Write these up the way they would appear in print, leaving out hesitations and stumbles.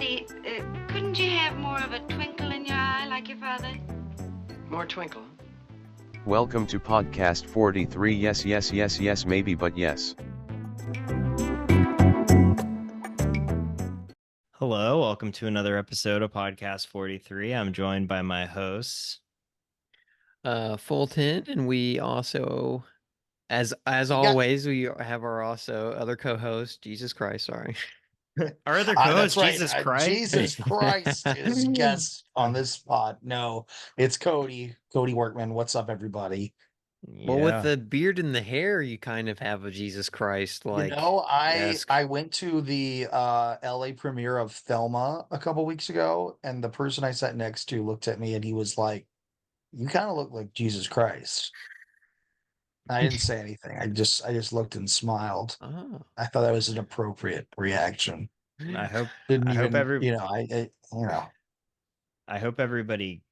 Andy, couldn't you have more of a twinkle in your eye like your father? More twinkle. Welcome to podcast 43. Yes, yes, yes, yes, maybe, but yes. Hello, welcome to another episode of podcast 43. I'm joined by my hosts. Fulton, and we also, as always, we have our also other co-host, Jesus Christ. Sorry, Our other That's co-host, right. Jesus Christ. Jesus Christ is guest on this spot. No, it's Cody. Cody Workman. What's up, everybody? Well, with the beard and the hair, you kind of have a Jesus Christ like. I went to the LA premiere of Thelma a couple weeks ago, and the person I sat next to looked at me and he was like, "You kind of look like Jesus Christ." I didn't say anything. I just looked and smiled. Oh. I thought that was an appropriate reaction. I hope I hope everybody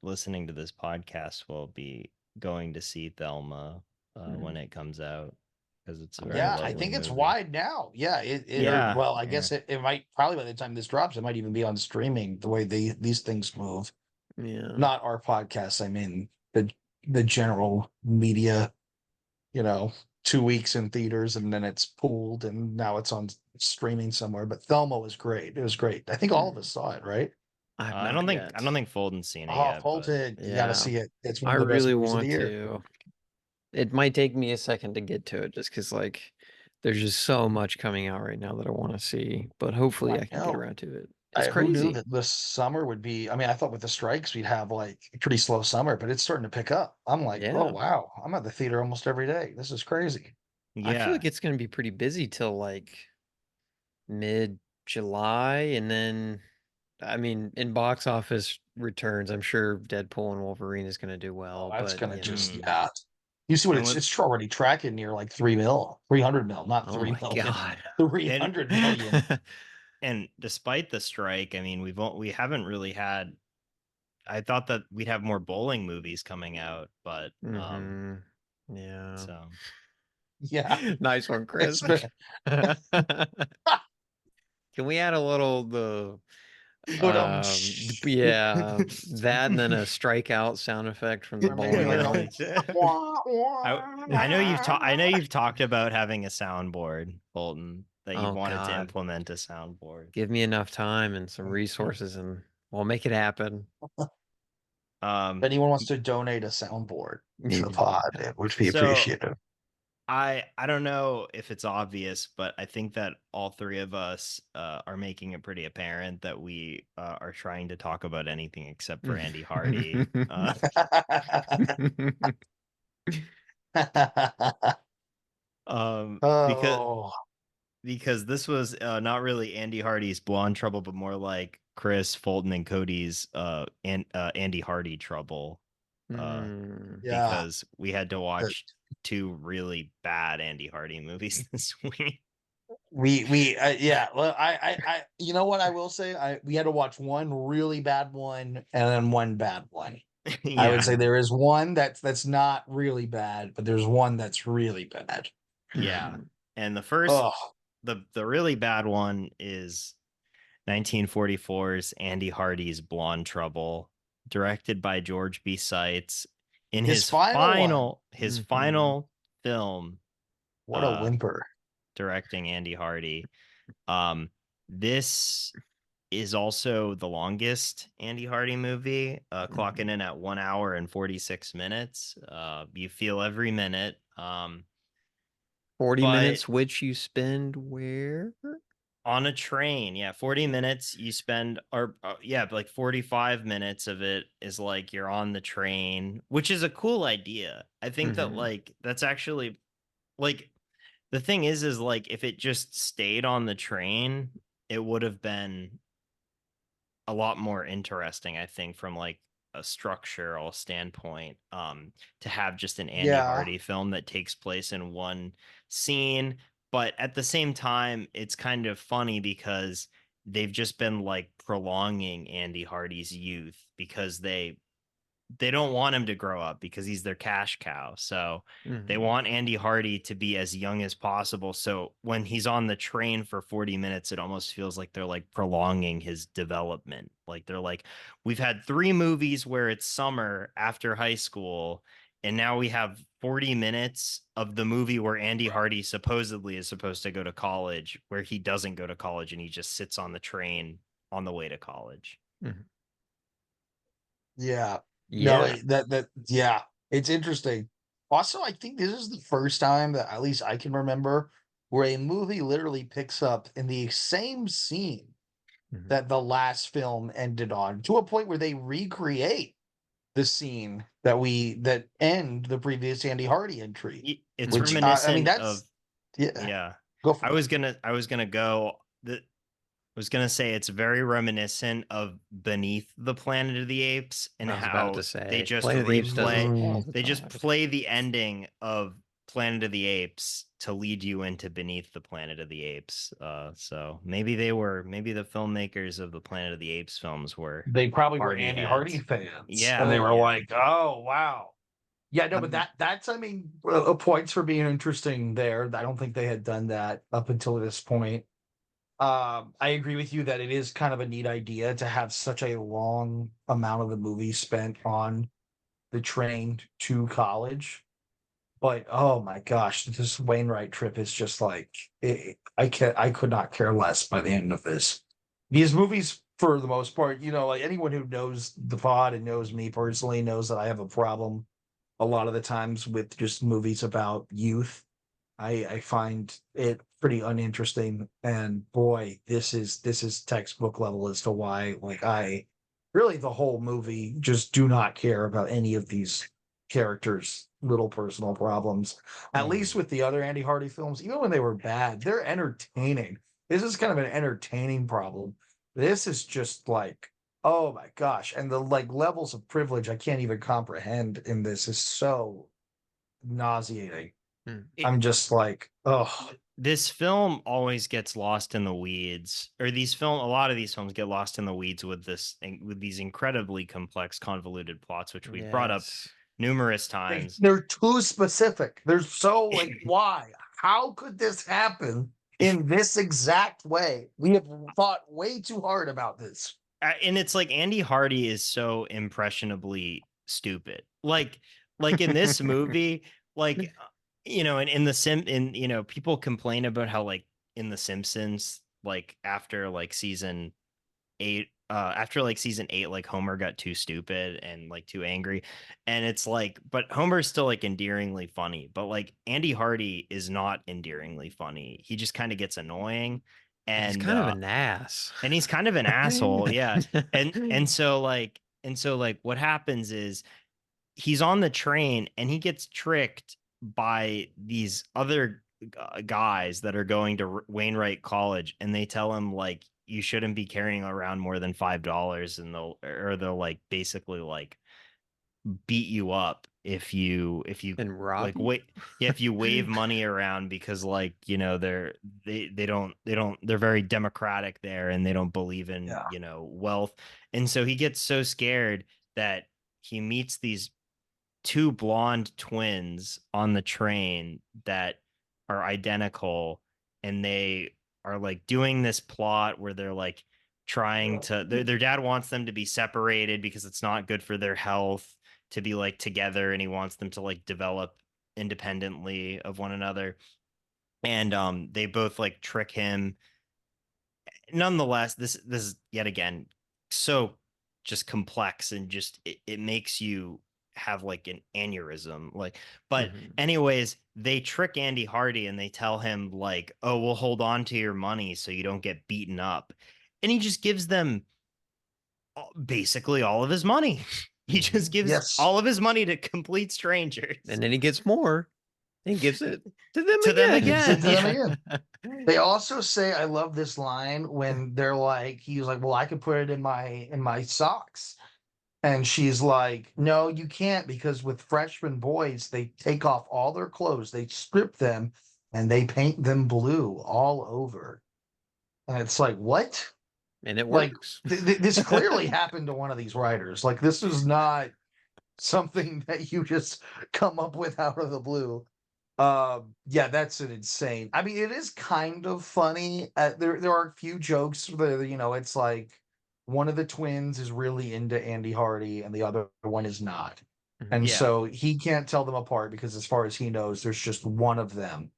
listening to this podcast will be going to see Thelma when it comes out, because it's a very I think it's movie. wide now. Well, I guess it might, probably by the time this drops, it might even be on streaming, the way these things move. Yeah. Not our podcast. I mean the general media, 2 weeks in theaters and then it's pooled and now it's on streaming somewhere. But Thelma was great. It was great. I think all of us saw it, right? I don't think Fulton's seen it Oh, yet. Fulton, you gotta see it. It's one I of the best really movies of want the year. to. It might take me a second to get to it, just because there's just so much coming out right now that I want to see. But hopefully, I can get around to it. It's Who crazy. knew that this summer would be? I mean, I thought with the strikes we'd have like a pretty slow summer, but it's starting to pick up. I'm like, Yeah. oh wow, I'm at the theater almost every day. This is crazy. I feel like it's going to be pretty busy till like mid-July, and then, I mean, in box office returns, I'm sure Deadpool and Wolverine is going to do well. That's but, gonna you just know. You see what it's already tracking near like 300 mil, not 3 million, God. 300 million. And despite the strike, I mean, we haven't really had. I thought that we'd have more bowling movies coming out, but yeah. So yeah, nice one, Chris. Can we add a little that and then a strikeout sound effect from the bowling alley? I know you've talked about having a soundboard, Fulton, that you wanted to implement a soundboard. Give me enough time and some resources and we'll make it happen. If anyone wants to donate a soundboard to the pod, it would be appreciated. I don't know if it's obvious, but I think that all three of us are making it pretty apparent that we are trying to talk about anything except for Andy Hardy. Because this was not really Andy Hardy's Blonde Trouble, but more like Chris, Fulton, and Cody's Andy Hardy Trouble. Because we had to watch two really bad Andy Hardy movies this week. Well, I you know what I will say, we had to watch one really bad one and then one bad one. Yeah. I would say there is one that's not really bad, but there's one that's really bad. Yeah. And the first the really bad one is 1944's Andy Hardy's Blonde Trouble, directed by George B. Seitz in his final film. What a whimper. Directing Andy Hardy. This is also the longest Andy Hardy movie, clocking in at 1 hour and 46 minutes. You feel every minute. 40 minutes, which you spend where? On a train. Yeah, 40 minutes you spend, like 45 minutes of it is like you're on the train, which is a cool idea. I think that like that's actually like the thing is like if it just stayed on the train, it would have been a lot more interesting, I think, from like a structural standpoint, to have just an Andy Hardy film that takes place in one scene. But at the same time, it's kind of funny because they've just been like prolonging Andy Hardy's youth, because they they don't want him to grow up because he's their cash cow. So they Mhm. want Andy Hardy to be as young as possible. So when he's on the train for 40 minutes, it almost feels like they're like prolonging his development. Like they're like, we've had 3 movies where it's summer after high school, and now we have 40 minutes of the movie where Andy Hardy supposedly is supposed to go to college, where he doesn't go to college and he just sits on the train on the way to college. Yeah. No, Yeah. yeah, it's interesting. Also, I think this is the first time that at least I can remember where a movie literally picks up in the same scene Mhm. that the last film ended on, to a point where they recreate the scene that end the previous Andy Hardy entry. It's Which I mean, reminiscent of, that's yeah. yeah. Go for I it. was gonna go the I was gonna say it's very reminiscent of Beneath the Planet of the Apes, and I was about how to say, they just Planet of the Apes does this replay all the they just time. play the ending of Planet of the Apes to lead you into Beneath the Planet of the Apes. So maybe the filmmakers of the Planet of the Apes films were They probably were Hardy Andy heads. Hardy fans, Yeah, and they were yeah. like, "Oh wow, yeah, no." But Um, that's I mean, points for being interesting there. I don't think they had done that up until this point. I agree with you that it is kind of a neat idea to have such a long amount of the movie spent on the train to college. But oh my gosh, this Wainwright trip is just like I could not care less by the end of this. These movies, for the most part, like anyone who knows the pod and knows me personally knows that I have a problem a lot of the times with just movies about youth. I find it pretty uninteresting, and boy, this is textbook level as to why, like, I really, the whole movie, just do not care about any of these characters' little personal problems. At least with the other Andy Hardy films, even when they were bad, they're entertaining. This is kind of an entertaining problem. This is just like, oh my gosh, and the like levels of privilege I can't even comprehend in this is so nauseating. I'm just like, oh, This film always gets lost in the weeds, or a lot of these films get lost in the weeds with with these incredibly complex, convoluted plots, which we've brought up yes. numerous times. they're too specific. They're so like, why? How could this happen in this exact way? We have thought way too hard about this. And it's like Andy Hardy is so impressionably stupid. Like in this movie, like and people complain about how, like, in The Simpsons, like after like season 8, like Homer got too stupid and like too angry, and it's like, but Homer's still like endearingly funny, but like Andy Hardy is not endearingly funny. He just kind of gets annoying, He's and kind of an ass. he's kind of an asshole, yeah. And so what happens is he's on the train and he gets tricked by these other guys that are going to Wainwright College, and they tell him, like, you shouldn't be carrying around more than $5, and they'll like basically like beat you up if you And rob like you? wait yeah, if you wave money around, because like they're very democratic there, and they don't believe in Yeah. wealth. And so he gets so scared that he meets these 2 blonde twins on the train that are identical, and they are like doing this plot where they're like trying to their dad wants them to be separated because it's not good for their health to be like together, and he wants them to like develop independently of one another. And they both like trick him. Nonetheless, this is yet again so just complex, and just it makes you have like an aneurysm, like. But Mhm. anyways, they trick Andy Hardy and they tell him, like, oh, we'll hold on to your money so you don't get beaten up, and he just gives them basically all of his money. He just gives Yes. all of his money to complete strangers. And then he gets more and gives it to them To them again. again. To them again. They also say, I love this line when they're like, he's like, well, I could put it in my socks. And she's like, no, you can't, because with freshman boys, they take off all their clothes, they strip them, and they paint them blue all over. And it's like, what? And it Like, works. this clearly happened to one of these writers. Like, this is not something that you just come up with out of the blue. Yeah, that's an insane. I mean, it is kind of funny. There are a few jokes that, it's like one of the twins is really into Andy Hardy and the other one is not. And Yeah. so he can't tell them apart because as far as he knows, there's just one of them.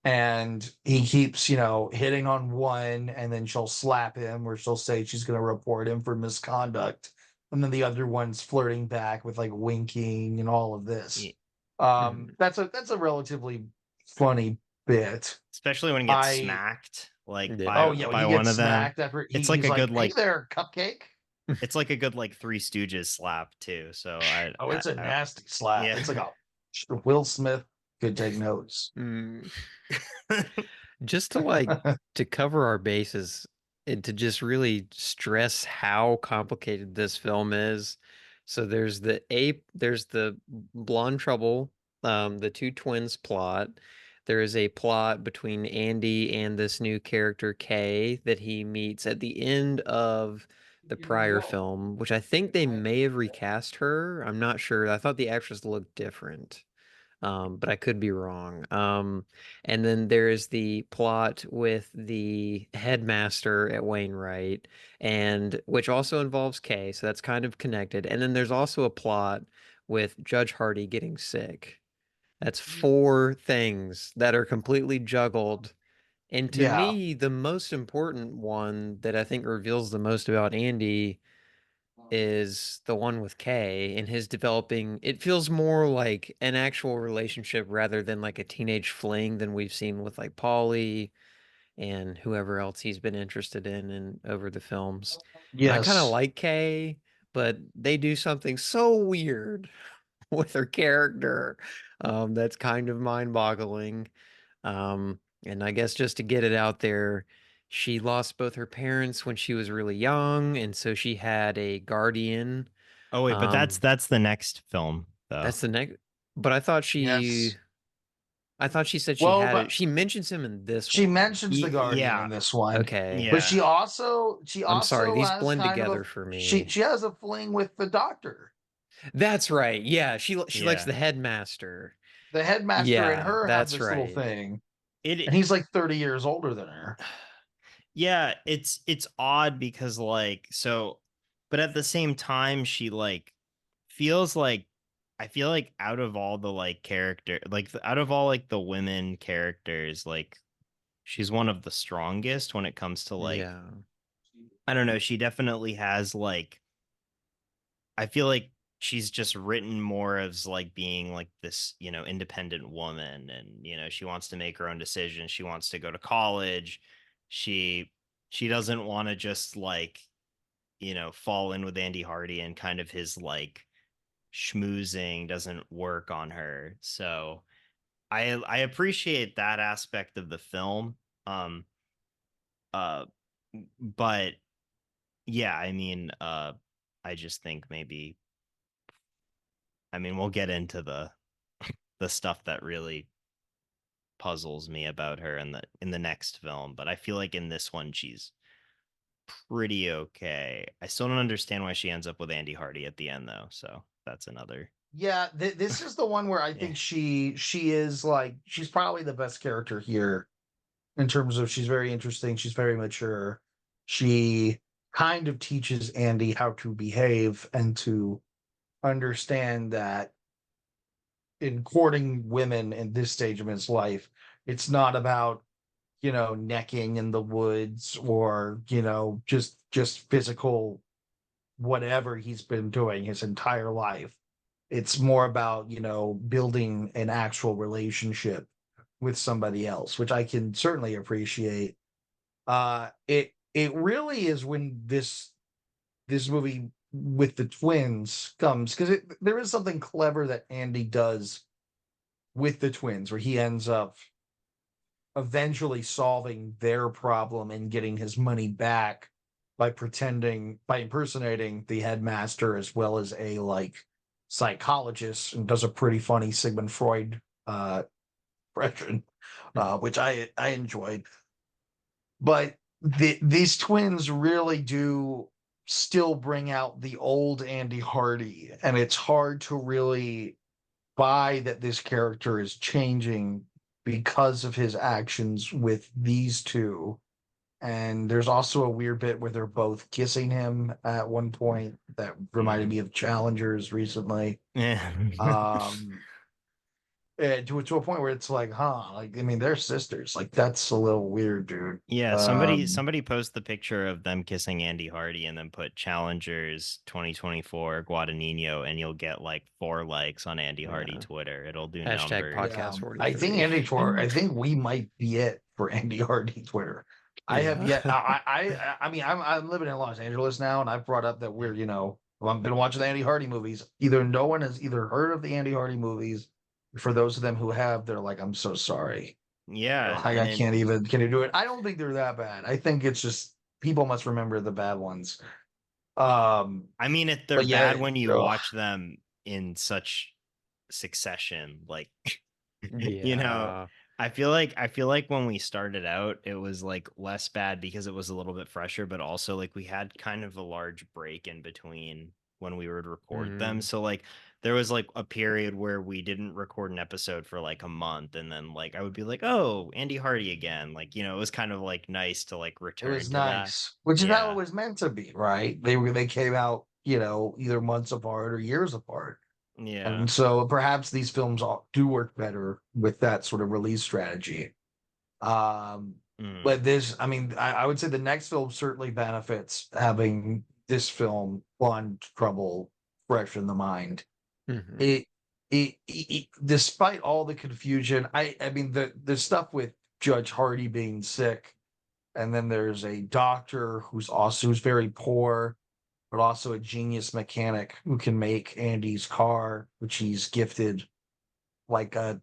And he keeps, hitting on one, and then she'll slap him or she'll say she's going to report him for misconduct. And then the other one's flirting back with like winking and all of this. That's a relatively funny bit. Especially when he gets I- smacked like Yeah. by, When by he one gets of them. smacked after It's he's like a good, "Hey like- there, cupcake." It's like a good like Three Stooges slap too. So It's a nasty slap. yeah. It's like a Will Smith could take notes. Mm. Just to like to cover our bases and to just really stress how complicated this film is. So there's the blonde trouble, the two twins plot. There is a plot between Andy and this new character Kay that he meets at the end of the prior film, which I think they may have recast her. I'm not sure. I thought the actress looked different. But I could be wrong. And then there's the plot with the headmaster at Wainwright, and which also involves Kay, so that's kind of connected. And then there's also a plot with Judge Hardy getting sick. That's 4 things that are completely juggled. And to Yeah. me, the most important one that I think reveals the most about Andy is the one with Kay and his developing. It feels more like an actual relationship rather than like a teenage fling than we've seen with like Polly and whoever else he's been interested in over the films. And I kind of like Kay, but they do something so weird with her character that's kind of mind-boggling. And I guess just to get it out there, she lost both her parents when she was really young, and so she had a guardian. Oh wait, but that's the next film though. That's the next. But I thought Yes. I thought she said she Well, had but it. She mentions him in this She one. mentions the guardian yeah. in this one. Okay. Yeah. But she also I'm sorry, these has blend kind of together a- for me. She has a fling with the doctor. That's right. Yeah, she likes Yeah. the headmaster. The headmaster Yeah, and her have that's this little right. thing. It And he's like 30 years older than her. yeah, it's odd because like so, but at the same time she like feels like I feel like out of all the like character like out of all like the women characters, like she's one of the strongest when it comes to like Yeah. I don't know, she definitely has like I feel like she's just written more as like being like this, independent woman, and she wants to make her own decisions. She wants to go to college. She doesn't want to just like, fall in with Andy Hardy, and kind of his like schmoozing doesn't work on her. So I appreciate that aspect of the film. But yeah, I mean, I just think maybe, I mean, we'll get into the stuff that really puzzles me about her in the next film, but I feel like in this one she's pretty okay. I still don't understand why she ends up with Andy Hardy at the end though, so that's another. Yeah, this is the one where I think she is like, she's probably the best character here in terms of she's very interesting, she's very mature. She kind of teaches Andy how to behave and to understand that in courting women in this stage of his life, it's not about, necking in the woods or, just physical whatever he's been doing his entire life. It's more about, building an actual relationship with somebody else, which I can certainly appreciate. It really is when this movie with the twins comes, because there is something clever that Andy does with the twins where he ends up eventually solving their problem and getting his money back by impersonating the headmaster as well as a like psychologist, and does a pretty funny Sigmund Freud impression, which I enjoyed. But these twins really do still bring out the old Andy Hardy, and it's hard to really buy that this character is changing because of his actions with these two. And there's also a weird bit where they're both kissing him at one point that reminded me of Challengers recently. Yeah. To a point where it's like, huh? Like, I mean, they're sisters. Like, that's a little weird, dude. Yeah, somebody post the picture of them kissing Andy Hardy and then put Challengers 2024 Guadagnino, and you'll get like 4 likes on Andy Hardy Yeah. Twitter. It'll do Hashtag numbers. podcast 43. I think I think we might be it for Andy Hardy Twitter. I have Yeah. yet. I mean, I'm living in Los Angeles now, and I've brought up that we're, I've been watching the Andy Hardy movies. Either no one has either heard of the Andy Hardy movies. For those of them who have, they're like, I'm so sorry. Yeah, Like, and I can't even do it. I don't think they're that bad. I think it's just people must remember the bad ones. I mean, they're but yeah, bad when you ugh. watch them in such succession. Like, Yeah. I feel like when we started out, it was like less bad because it was a little bit fresher, but also like we had kind of a large break in between when we would record them. So like there was like a period where we didn't record an episode for like a month, and then like I would be like, oh, Andy Hardy again. Like, it was kind of like nice to like It return was to nice, which is how Yeah. it was meant to be, right? They came out, either months apart or years apart. that. Yeah. And so perhaps these films do work better with that sort of release strategy. Mm. But this, I mean, I would say the next film certainly benefits having this film on Trouble fresh in the mind. Mhm. It despite all the confusion, I mean the stuff with Judge Hardy being sick, and then there's a doctor who's very poor, but also a genius mechanic who can make Andy's car, which he's gifted like a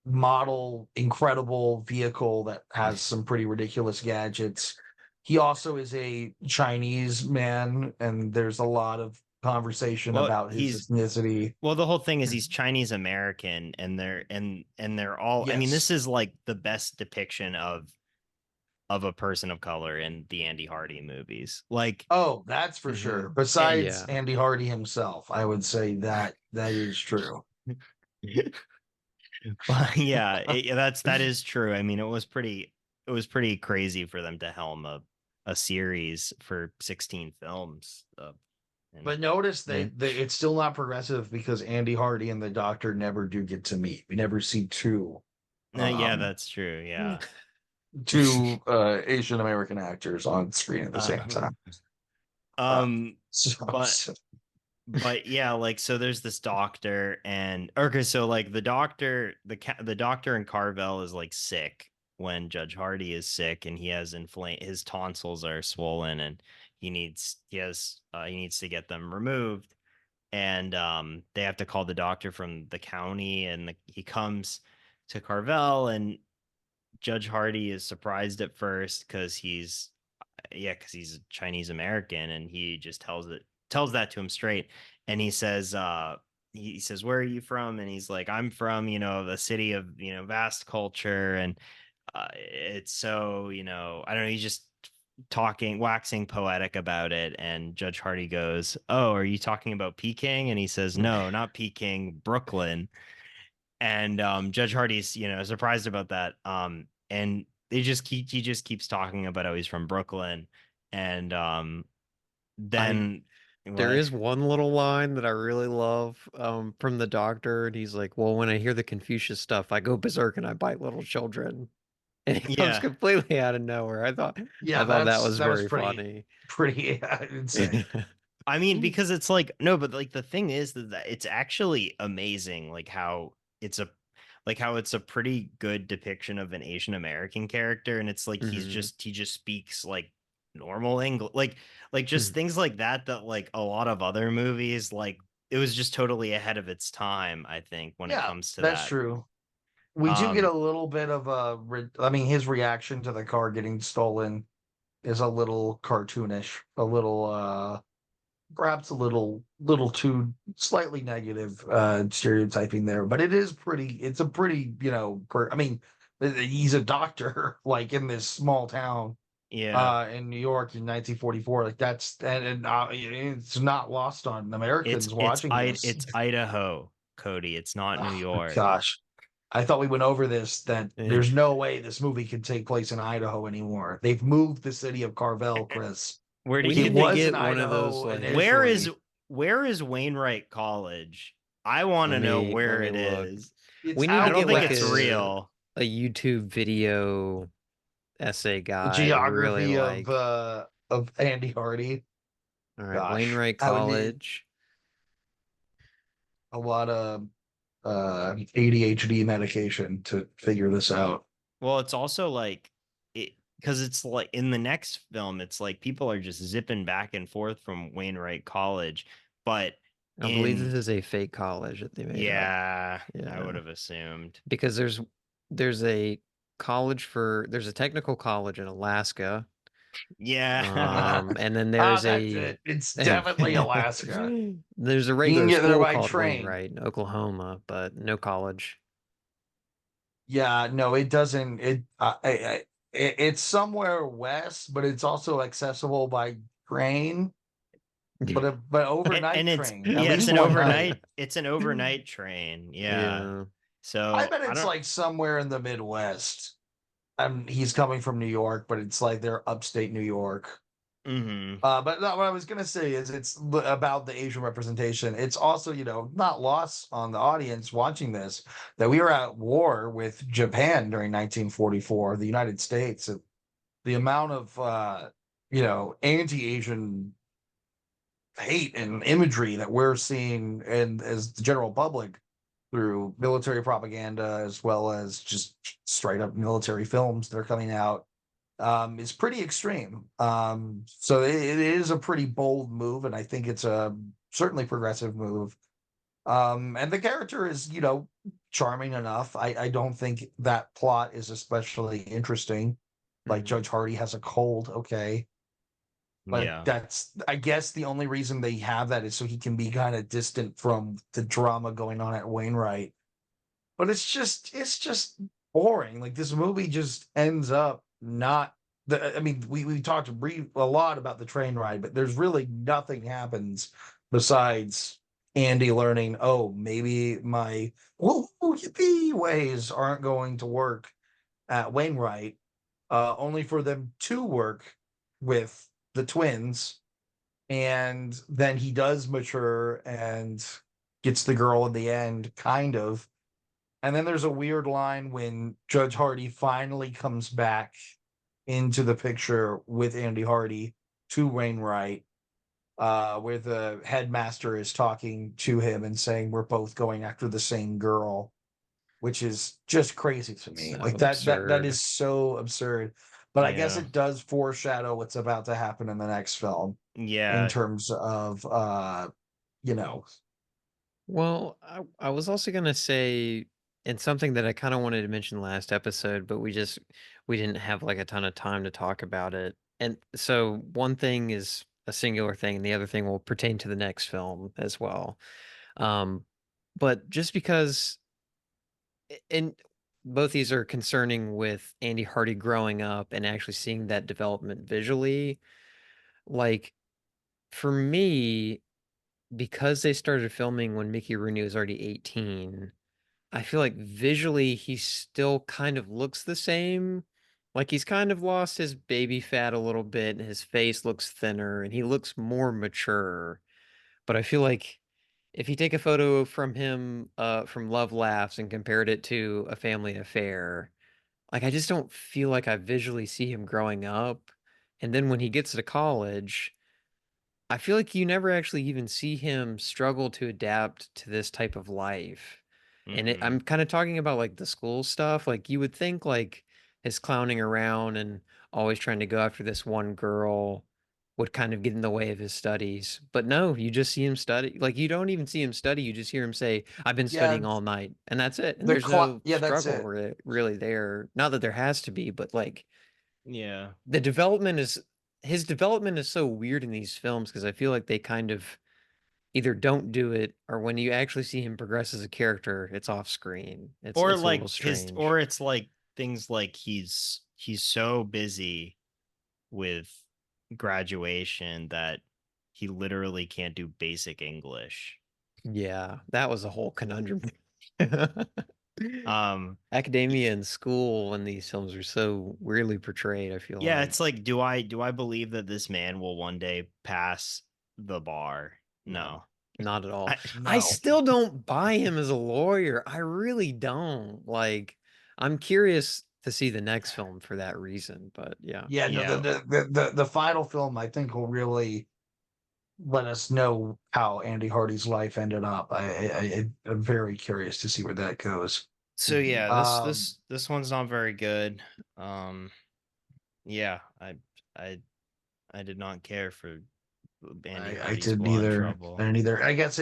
model incredible vehicle that has some pretty ridiculous gadgets. He also is a Chinese man, and there's a lot of conversation Well, about his ethnicity. Well, the whole thing is he's Chinese American, and they're all. I mean, this Yes. is like the best depiction of a person of color in the Andy Hardy movies. Like, Oh, that's for sure. Besides Yeah. Andy Hardy himself, I would say that is true. yeah, that is true. I mean, it was pretty crazy for them to helm a series for 16 films. And- But notice it's still not progressive because Andy Hardy and the Doctor never do get to meet. We never see two. yeah, um, that's true. Yeah. two Asian American actors on screen at the same time. So, But yeah, like, so there's this doctor, and okay, so like the doctor in Carvel is like sick when Judge Hardy is sick, and he has his tonsils are swollen, and he needs to get them removed, and they have to call the doctor from the county, and he comes to Carvel, and Judge Hardy is surprised at first because he's a Chinese American, and he just tells that to him straight, and he says where are you from, and he's like, I'm from the city of vast culture, and it's so I don't know, he's just waxing poetic about it, and Judge Hardy goes, oh, are you talking about Peking? And he says, no, not Peking, Brooklyn. And Judge Hardy's surprised about that, and he just keeps talking about how he's from Brooklyn, and then There what? is one little line that I really love from the doctor, and he's like, well, when I hear the Confucius stuff, I go berserk and I bite little children. And it comes Yeah. completely out of nowhere. I thought that was very funny. Pretty insane. I mean, because it's like, no, but like the thing is that it's actually amazing, like how it's a pretty good depiction of an Asian American character, and it's like he just speaks like normal English, like just things like that like a lot of other movies, like it was just totally ahead of its time, I think, when it comes to that's that. true. We do get a little bit of I mean, his reaction to the car getting stolen is a little cartoonish, a little perhaps a little too slightly negative stereotyping there, but it's a pretty I mean, he's a doctor like in this small town, Yeah. in New York in 1944. Like that's and it's not lost on Americans watching this. It's Idaho, Cody. It's not New Oh, York. gosh, I thought we went over this. That Eh. there's no way this movie can take place in Idaho anymore. They've moved the city of Carvel, Chris. Where do We you need It to was think? in get one of those, Idaho like, initially. Where is Wainwright College? I want to Let know me where it look. is. It's We need I to out don't get think like it's west. real. a YouTube video essay The guide. Really geography like. of Andy Hardy. All right, Gosh, Wainwright I would need College. a lot of ADHD medication to figure this out. Well, it's also like it because it's like in the next film, it's like people are just zipping back and forth from Wainwright College, but I believe in this is a fake college that they made up. yeah, I Yeah. would have assumed. Because there's a there's a technical college in Alaska. Yeah. And then there's That's a it. It's definitely Alaska. there's a You can regular get there school by called train. Wainwright in Oklahoma, but no college. Yeah, no, it doesn't. It's somewhere west, but it's also accessible by train. But overnight and it's train, at yeah, it's least an one overnight night. it's an overnight train. Yeah. Yeah. So I bet I it's don't like somewhere in the Midwest. He's coming from New York, but it's like they're upstate New York. mhm. But no, what I was gonna say is about the Asian representation. It's also, not lost on the audience watching this that we were at war with Japan during 1944, the United States. And the amount of anti-Asian hate and imagery that we're seeing, and as the general public through military propaganda as well as just straight up military films that are coming out is pretty extreme. So it is a pretty bold move, and I think it's a certainly progressive move. And the character is, charming enough. I don't think that plot is especially interesting. Like Mhm. Judge Hardy has a cold, okay. Like Yeah. that's, I guess, the only reason they have that is so he can be kind of distant from the drama going on at Wainwright. But it's just boring. Like this movie just ends up not I mean, we talked a lot about the train ride, but there's really nothing happens besides Andy learning, oh, maybe my yippee ways aren't going to work at Wainwright, only for them to work with the twins. And then he does mature and gets the girl in the end, kind of. And then there's a weird line when Judge Hardy finally comes back into the picture with Andy Hardy to Wainwright, where the headmaster is talking to him and saying, we're both going after the same girl, which is just crazy to me. So Like that absurd. is so absurd. But I guess Yeah. it does foreshadow what's about to happen in the next film in Yeah. terms of you know, Well, I was also gonna say, and something that I kind of wanted to mention last episode, but we didn't have like a ton of time to talk about it. And so one thing is a singular thing, and the other thing will pertain to the next film as well. Um, but just because, and both these are concerning with Andy Hardy growing up and actually seeing that development visually, like for me, because they started filming when Mickey Rooney was already 18, I feel like visually he still kind of looks the same. Like he's kind of lost his baby fat a little bit, and his face looks thinner, and he looks more mature. But I feel like if you take a photo from him from Love Laughs and compared it to A Family Affair, like I just don't feel like I visually see him growing up. And then when he gets to college, I feel like you never actually even see him struggle to adapt to this type of life. And Mhm. I'm kind of talking about like the school stuff. Like you would think like his clowning around and always trying to go after this one girl would kind of get in the way of his studies. But no, you just see him study. Like you don't even see him study. You just hear him say, "I've been yeah, studying all night." And that's it. And there's no yeah, that's struggle it. really there. Not that there has to be, but like Yeah. the development is his development is so weird in these films because I feel like they kind of either don't do it or when you actually see him progress as a character, it's off screen. Or It's a like little his strange. or it's like things like he's so busy with graduation that he literally can't do basic English. Yeah, that was a whole conundrum. Um, Academia and school in these films are so weirdly portrayed, I feel yeah, like. it's like, do I believe that this man will one day pass the bar? No. Not at all. I, I No. still don't buy him as a lawyer. I really don't. Like, I'm curious to see the next film for that reason, but yeah. Yeah, no, Yeah. the final film I think will really let us know how Andy Hardy's life ended up. I'm very curious to see where that goes. so yeah, this Um, this this one's not very good. Yeah, I I did not care for Andy I Hardy's didn't Blonde either. Trouble. I didn't either. I guess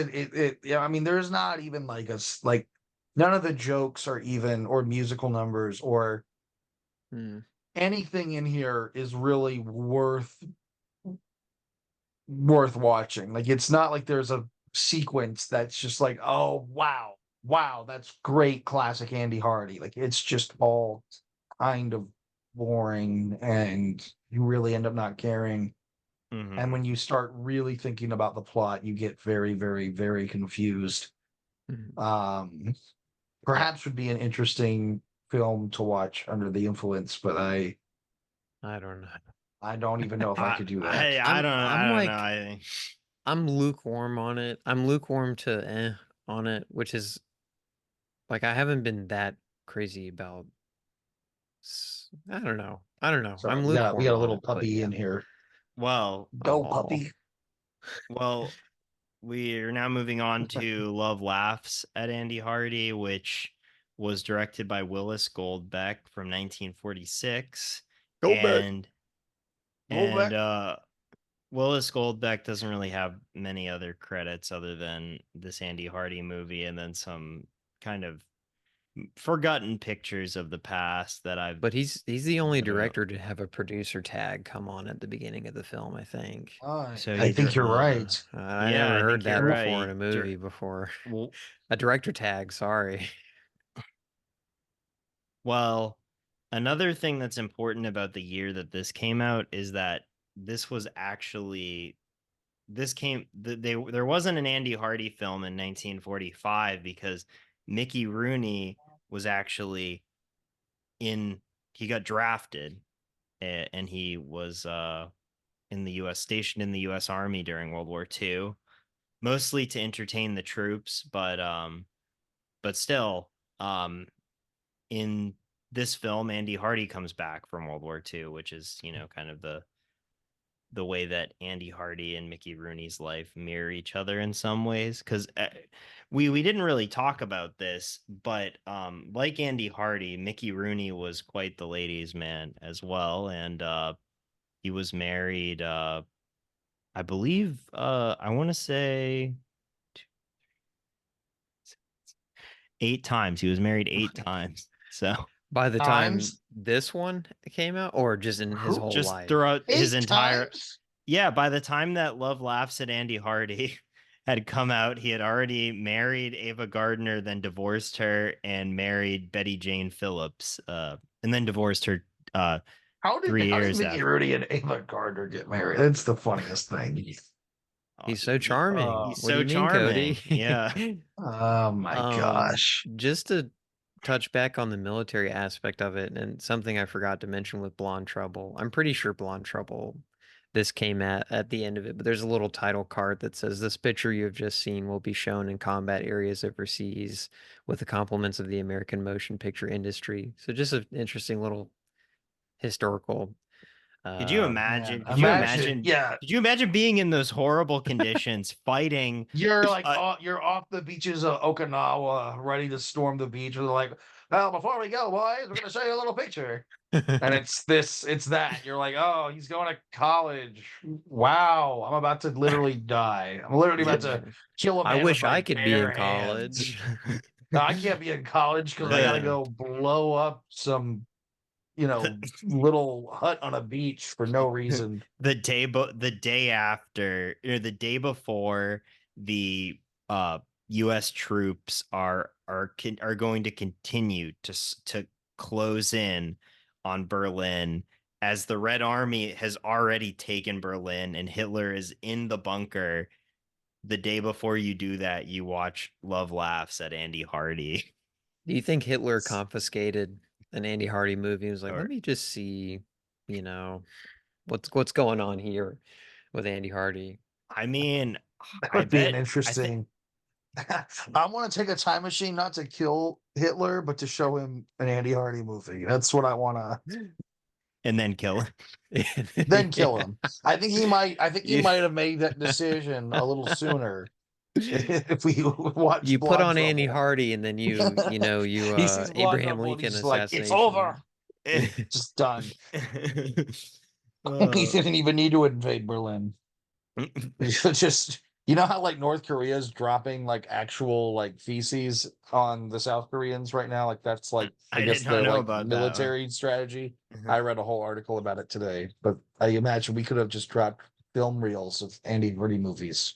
yeah, I mean, there's not even like like none of the jokes are even or musical numbers or Hmm. anything in here is really worth watching. Like it's not like there's a sequence that's just like, oh wow, that's great classic Andy Hardy. Like it's just all kind of boring and you really end up not caring. And Mhm. when you start really thinking about the plot, you get very, very, very confused. Mhm. Perhaps would be an interesting film to watch under the influence, but I don't know. I don't even know if I could do that. I I'm don't know. like, I think I'm lukewarm on it. I'm lukewarm to on it, which is like I haven't been that crazy about. I don't know. I don't know. So I'm we got lukewarm a on little it, but puppy yeah. in here. well, Go Oh, puppy. well, we are now moving on to Love Laughs at Andy Hardy, which was directed by Willis Goldbeck from 1946. Go back. And Go back. Willis Goldbeck doesn't really have many other credits other than this Andy Hardy movie and then some kind of forgotten pictures of the past that I've but he's the only I don't know. director to have a producer tag come on at the beginning of the film, I think. So I he think you're dir- right. I Yeah, never I heard think you're that before right. in a movie before. Well, A director tag, sorry. well, another thing that's important about the year that this came out is that this was actually there wasn't an Andy Hardy film in 1945 because Mickey Rooney was actually he got drafted and he was in the US stationed in the US Army during World War II, mostly to entertain the troops, but still in this film Andy Hardy comes back from World War II, which is, kind of the way that Andy Hardy and Mickey Rooney's life mirror each other in some ways. Because we didn't really talk about this, but like Andy Hardy, Mickey Rooney was quite the ladies' man as well, and he was married. I believe I want to say 8 times. He was married 8 times. So By the time Times? this one came out, or just in his Who- whole just life? throughout his 8 entire times? yeah, by the time that Love Laughs at Andy Hardy had come out, he had already married Ava Gardner, then divorced her and married Betty Jane Phillips, and then divorced her How did 3 years Mickey after. Rooney and Ava Gardner get married? That's the funniest thing. He's so charming. He's What so do you mean, charming. Cody? Yeah. Oh my gosh. Just to touch back on the military aspect of it, and something I forgot to mention with Blonde Trouble. I'm pretty sure Blonde Trouble, this came at the end of it, but there's a little title card that says this picture you have just seen will be shown in combat areas overseas with the compliments of the American motion picture industry. So just an interesting little historical. Could you Um, imagine? Man, Could you imagine, imagine? yeah. Could you imagine being in those horrible conditions, fighting? You're like, Uh, you're off the beaches of Okinawa, ready to storm the beach. And they're like, well, before we go, boys, we're gonna show you a little picture. And it's that. You're like, oh, he's going to college. Wow, I'm about to literally die. I'm literally about to kill a I man wish with my I could be in bare hands. college. No, I can't be in college because I gotta Yeah. go blow up some, little hut on a beach for no reason. the day after or the day before the US troops are going to continue to close in on Berlin, as the Red Army has already taken Berlin and Hitler is in the bunker. The day before you do that, you watch Love Laughs at Andy Hardy. Do you think Hitler confiscated an Andy Hardy movie? He was like, Or- let me just see, you know, what's going on here with Andy Hardy. I mean, That I would be bet an interesting. I want to take a time machine, not to kill Hitler, but to show him an Andy Hardy movie. That's what I want to. and then kill him. Then kill him. I think he might. I think he Yeah. might have made that decision a little sooner if we watch. You put Blonde on Andy Trouble. Hardy, and then you He sees Blonde Abraham Trouble and Lincoln he's just like, assassination. it's over. Just done. He didn't even need to invade Berlin. Just you know how like North Korea is dropping like actual like feces on the South Koreans right now? Like that's like I guess did not their know like about that. military strategy. I read a whole article about it today, but I imagine we could have just dropped film reels of Andy Hardy movies.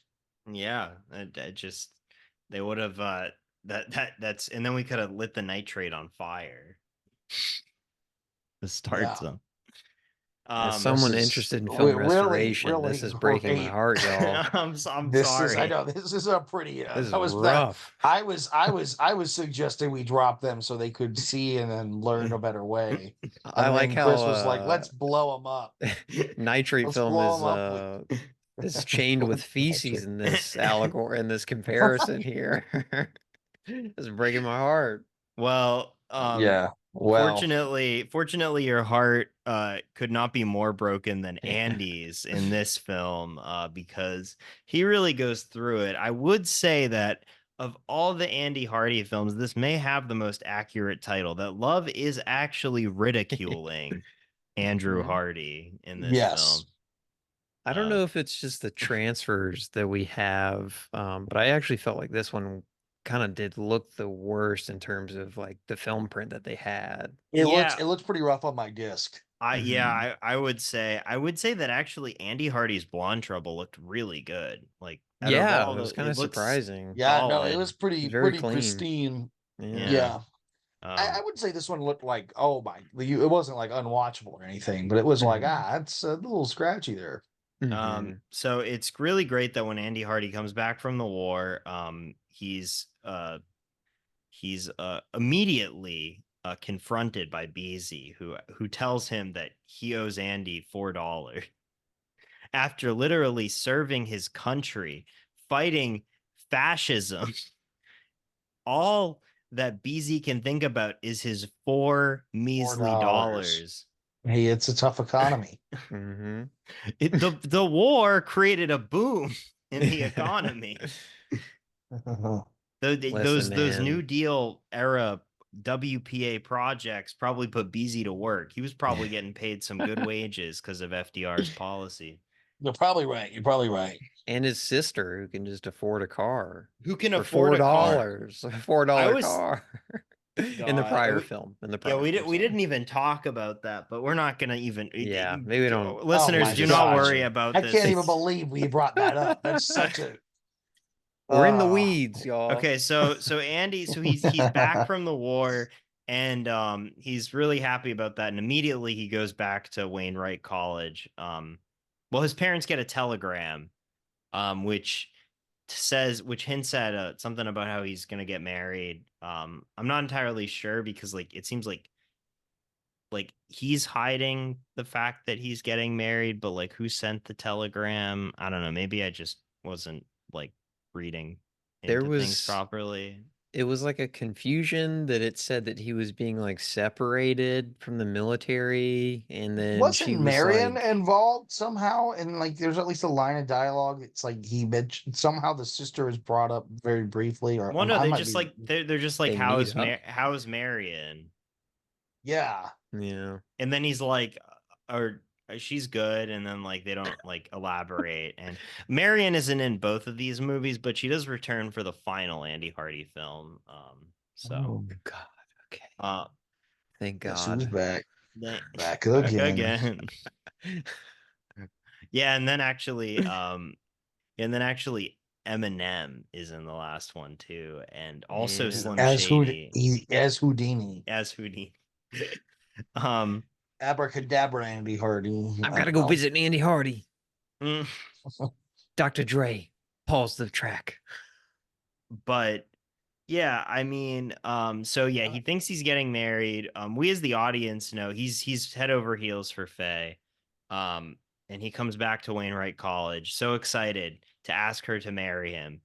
Yeah, it just they would have that's and then we could have lit the nitrate on fire to start Yeah. some. As someone This is interested in re- film really, restoration, really this is breaking my great. heart, y'all. I'm This sorry. is I know this is a pretty This is that was rough. I was suggesting we drop them so they could see and then learn a better way. I And like then how Chris was like, "Let's blow them up." nitrate Let's film blow 'em up is chained with feces in this allegory, in this comparison here. It's breaking my heart. Well, Yeah. Well, fortunately your heart could not be more broken than Andy's in this film because he really goes through it. I would say that of all the Andy Hardy films, this may have the most accurate title, that Love is actually ridiculing Andrew Mhm. Hardy in this yes. film. I don't know if it's just the transfers that we have, but I actually felt like this one kind of did look the worst in terms of like the film print that they had. It Yeah. looks pretty rough on my disc. I would say that actually Andy Hardy's Blonde Trouble looked really good. Like out of Yeah, all it was the- kind of looks surprising. Yeah, no, it solid. was pretty Very pretty clean. pristine. Yeah. Yeah. Um, I would say this one looked like, oh my, it wasn't like unwatchable or anything, but it was like, it's a little scratchy there. Mhm. so it's really great that when Andy Hardy comes back from the war, he's immediately confronted by Beezy, who tells him that he owes Andy $4 after literally serving his country, fighting fascism. All that Beezy can think about is his $4 measly dollars. Hey, it's a tough economy. Mhm. The war created a boom in the economy. Those Listen, New man. Deal era WPA projects probably put Beezy to work. He was probably getting paid some good wages because of FDR's policy. You're probably right. You're probably right. And his sister, who can just afford a car Who can for afford a car? $4, $4 was- car. In the God, prior we- film. In the Yeah, prior we film, didn't even talk about that, but we're not gonna even. Yeah, maybe we don't- Listeners, my do not gosh. worry about I this. can't even believe we brought that up. That's such a. We're in the Ah. weeds, y'all. Okay, so Andy, so he's back from the war, and he's really happy about that, and immediately he goes back to Wainwright College. Well, his parents get a telegram, which hints at something about how he's gonna get married. I'm not entirely sure because like it seems like he's hiding the fact that he's getting married, but like who sent the telegram? I don't know. Maybe I just wasn't like reading There into things was- properly. It was like a confusion that it said that he was being like separated from the military, and then she Wasn't was Marion like, involved somehow? And like, there's at least a line of dialogue. It's like he mentioned somehow the sister is brought up very briefly, or Well, no, I they're might just be- like they're just like They how's meet up. how's Marion? yeah. yeah. And then he's like, or she's good, and then like they don't like elaborate. And Marion isn't in both of these movies, but she does return for the final Andy Hardy film. So Oh God. Okay. Thank Guess who's God. back? then- Back back again. Yeah, and then actually Eminem is in the last one too, and also Yeah. Slim As Shady As Houdini. as Houdini. Abracadabra, Andy Hardy. I've I got to don't go know. visit Andy Hardy. Mm. Dr. Dre, pause the track. But yeah, I mean, so yeah, he thinks he's getting married. We as the audience know he's head over heels for Faye. And he comes back to Wainwright College, so excited to ask her to marry him.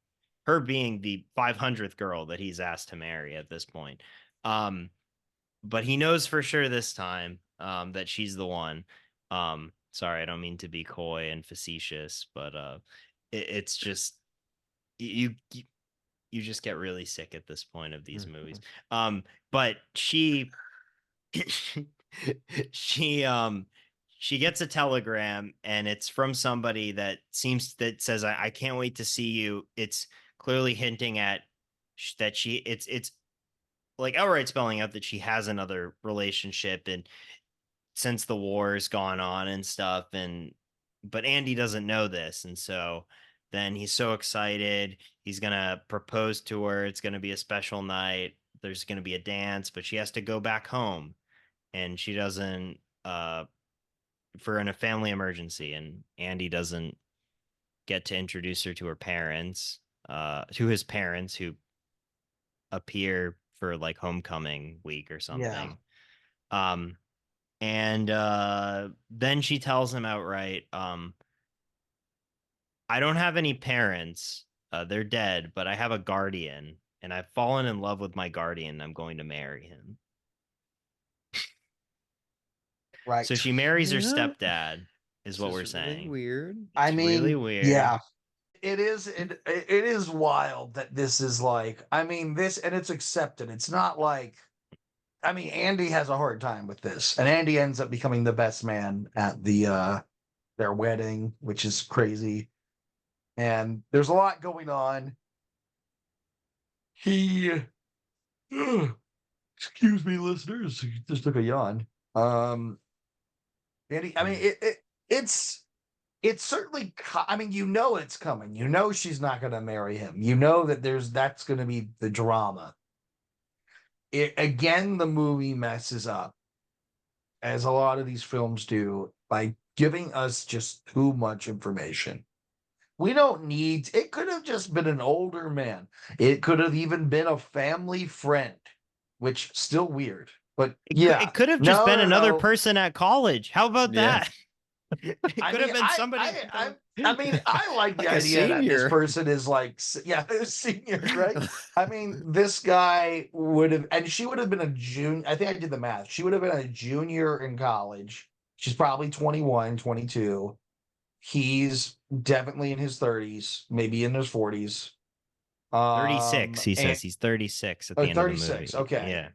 Her being the 500th girl that he's asked to marry at this point. But he knows for sure this time that she's the one. Sorry, I don't mean to be coy and facetious, but it's just you just get really sick at this point of these movies. But she she gets a telegram, and it's from somebody that says, I can't wait to see you. It's clearly hinting at that it's like outright spelling out that she has another relationship, and since the war's gone on and stuff, but Andy doesn't know this, and so then he's so excited. He's gonna propose to her. It's gonna be a special night. There's gonna be a dance, but she has to go back home, and she doesn't for a family emergency, and Andy doesn't get to introduce her to her parents, to his parents, who appear for like homecoming week or something. And then she tells him outright, I don't have any parents. They're dead, but I have a guardian, and I've fallen in love with my guardian. I'm going to marry him. Right. So she marries her Yeah. stepdad, is what we're This is really saying. weird. I It's mean, really weird. yeah, it is. It is wild that this is like. I mean, this, and it's accepted. It's not like. I mean, Andy has a hard time with this, and Andy ends up becoming the best man at their wedding, which is crazy. And there's a lot going on. He, excuse me, listeners, just took a yawn. Andy, I mean, it's certainly. I mean, you know it's coming. You know she's not going to marry him. You know that that's going to be the drama. Again, the movie messes up, as a lot of these films do, by giving us just too much information. We don't need. It could have just been an older man. It could have even been a family friend, which still weird. But It could have just been another no. person at college. How about Yeah. that? It could have been somebody. I mean, I like the Like a idea that this senior. person is like, a senior, right? I mean, this guy would have, and she would have been a junior. I think I did the math. She would have been a junior in college. She's probably 21, 22. He's definitely in his 30s, maybe in his 40s. 36. He and- says he's 36 at the end of the movie. 36. Okay. Yeah.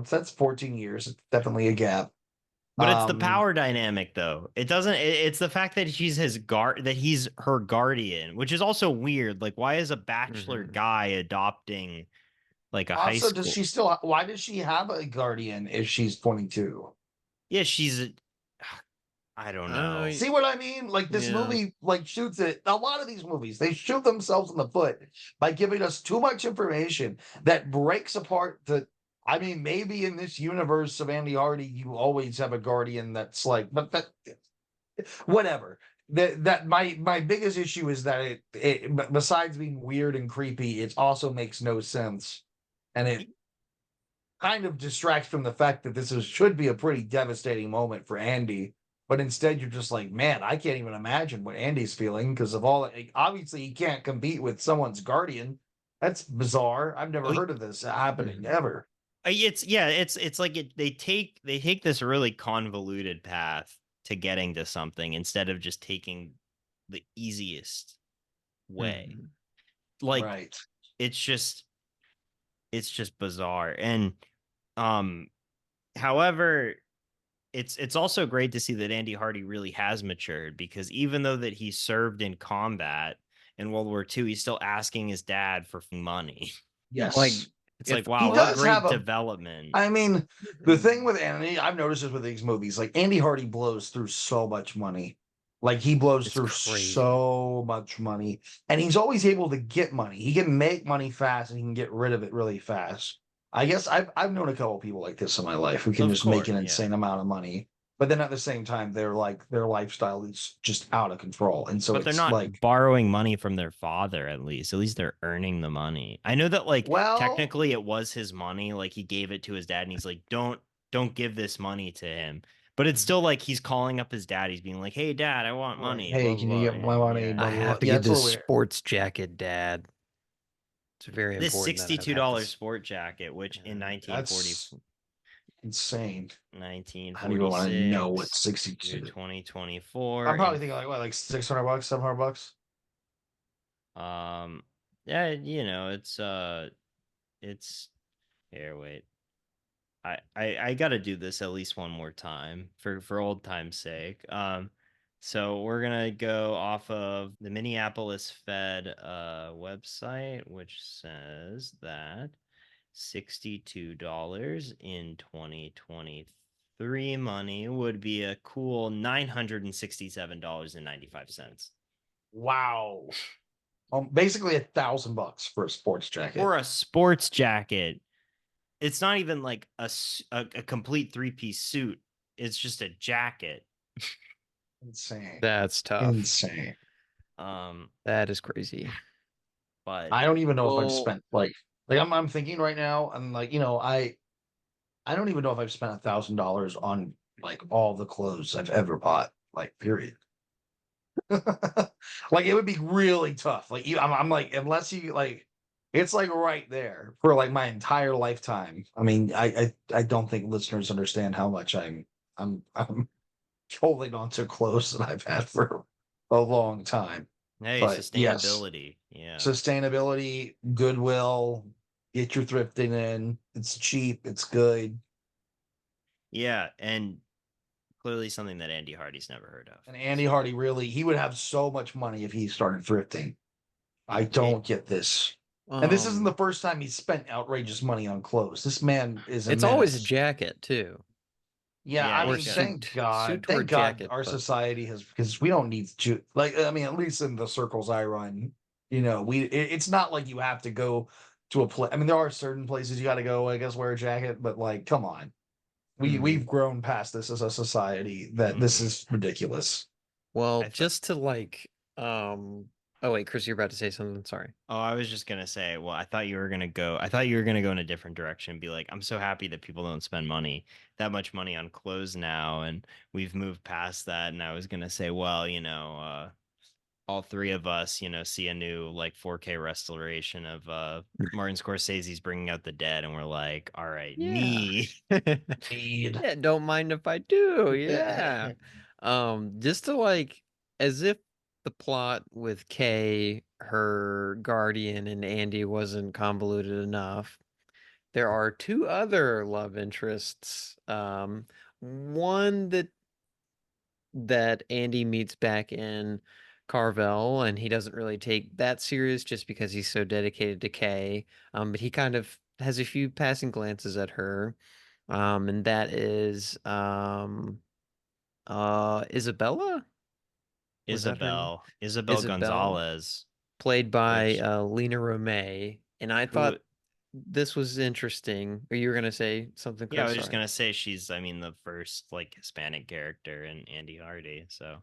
That's 14 years. It's definitely a gap. But it's the Um, power dynamic, though. It doesn't. It's the fact that he's he's her guardian, which is also weird. Like, why is a bachelor Mhm. guy adopting like a high Also, school? does she still? Why does she have a guardian if she's 22? Yeah, she's. I don't know. See what I mean? Like this Yeah. movie, like shoots it. A lot of these movies, they shoot themselves in the foot by giving us too much information that breaks apart the. I mean, maybe in this universe of Andy Hardy, you always have a guardian that's like, but that, whatever. That my biggest issue is that it besides being weird and creepy, it also makes no sense, and it kind of distracts from the fact that should be a pretty devastating moment for Andy. But instead, you're just like, man, I can't even imagine what Andy's feeling because of all. Obviously, he can't compete with someone's guardian. That's bizarre. I've never heard of this happening ever. It's like they take this really convoluted path to getting to something instead of just taking the easiest way. Mhm. Like Right. it's just bizarre. And however, it's also great to see that Andy Hardy really has matured, because even though that he served in combat in World War II, he's still asking his dad for money. Yes. Like, It's If- like, wow, He what does great have a- development. I mean, the thing with Andy, I've noticed this with these movies. Like Andy Hardy blows through so much money. Like he blows It's through crazy. so much money, and he's always able to get money. He can make money fast, and he can get rid of it really fast. I guess I've known a couple people like this in my life who can Of just make course, an yeah. insane amount of money, but then at the same time, they're like their lifestyle is just out of control, and so But they're it's not like, borrowing money from their father, at least. At least they're earning the money. I know that like well, technically it was his money, like he gave it to his dad and he's like, don't give this money to him. But it's still like he's calling up his dad. He's being like, "Hey dad, I want like, money." hey, Blah, can blah, you blah. get my money? Yeah. Blah, I blah, blah. have to Yeah, get it's a little this weird. sports jacket, Dad. It's very This important that I have $62 this. sport jacket, which in 1940, That's insane. I don't even want to 1946 know what through 62. 2024. I'm probably thinking like what, like $600, $700. Yeah, you know, it's here, wait. I gotta do this at least one more time for old time's sake. So we're gonna go off of the Minneapolis Fed website, which says that $62 in 2023 money would be a cool $967.95 Wow. Basically $1,000 for a sports jacket. for a sports jacket. It's not even like a complete three-piece suit. It's just a jacket. Insane. That's tough. Insane. That is crazy. But I don't even know if I've Well- spent like I'm thinking right now, and like, you know, I don't even know if I've spent $1,000 on like all the clothes I've ever bought, like, period. Like, it would be really tough. Like, I'm like, unless you like, it's like right there for like my entire lifetime. I mean, I don't think listeners understand how much I'm holding on to clothes that I've had for a long time. hey, But yes. sustainability. Yeah. Sustainability, goodwill, get your thrifting in. It's cheap, it's good. Yeah, and clearly something that Andy Hardy's never heard of. And Andy Hardy really, he would have so much money if he started thrifting. I don't get this. And this isn't the first time he's spent outrageous money on clothes. This man is It's always a menace. jacket too. Yeah, Yeah, I or mean, suit- thank God. suit or Thank God jacket, our but- society has, because we don't need to, like, I mean, at least in the circles I run, you know, it's not like you have to go to a place. I mean, there are certain places you got to go, I guess, wear a jacket, but like, come on. We've grown past this as a society that this is ridiculous. Well, I thought- just to like, oh wait, Chris, you're about to say something. Sorry. Oh, I was just gonna say, well, I thought you were gonna go in a different direction and be like, I'm so happy that people don't spend that much money on clothes now, and we've moved past that. And I was gonna say, well, you know, all three of us, you know, see a new like 4K restoration of Martin Scorsese's Bringing Out the Dead, and we're like, all right, Yeah. me. Need. Yeah, don't mind if I do. Yeah. Just to like, as if the plot with Kay, her guardian, and Andy wasn't convoluted enough, there are two other love interests. One that Andy meets back in Carvel, and he doesn't really take that serious just because he's so dedicated to Kay. But he kind of has a few passing glances at her. And that is Isabella? Was that her name? Isabel Isabel. Gonzalez. Played by Which- Lena Romay. And I who- thought this was interesting. Or you were gonna say something, Chris? Yeah, I was just Sorry. gonna say she's, I mean, the first like Hispanic character in Andy Hardy. So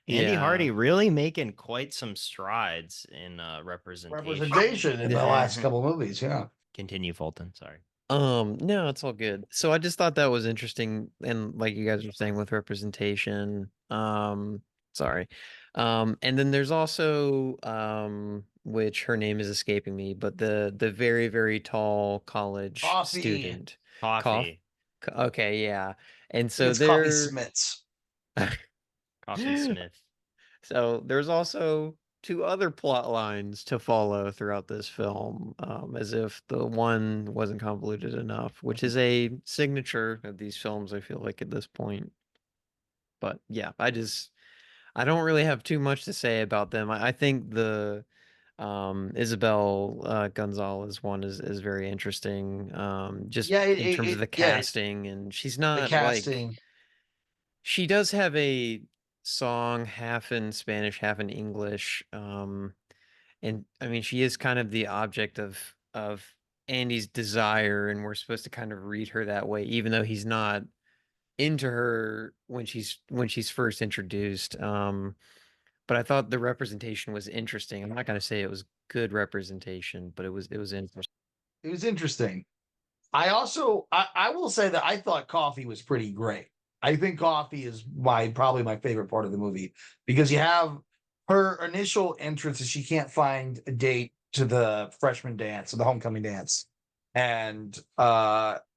Andy Yeah. Hardy really making quite some strides in representation. In the last couple movies, yeah. Continue, Fulton. Sorry. No, it's all good. So I just thought that was interesting, and like you guys were saying with representation. Sorry. And then there's also which her name is escaping me, but the very, very tall college Coffee. student. Coffee. Okay, yeah. And so It's Coffee there Smiths. Coffee Smith. So there's also two other plot lines to follow throughout this film, as if the one wasn't convoluted enough, which is a signature of these films, I feel like, at this point. But yeah, I don't really have too much to say about them. I think the Isabel Gonzalez one is very interesting. Just Yeah, in terms of the yeah, casting, and she's The not like casting. she does have a song half in Spanish, half in English. And I mean, she is kind of the object of Andy's desire, and we're supposed to kind of read her that way, even though he's not into her when she's first introduced. But I thought the representation was interesting. I'm not going to say it was good representation, but it was interesting. It was interesting. I will say that I thought Coffee was pretty great. I think Coffee is probably my favorite part of the movie, because you have her initial entrance is she can't find a date to the freshman dance or the homecoming dance. And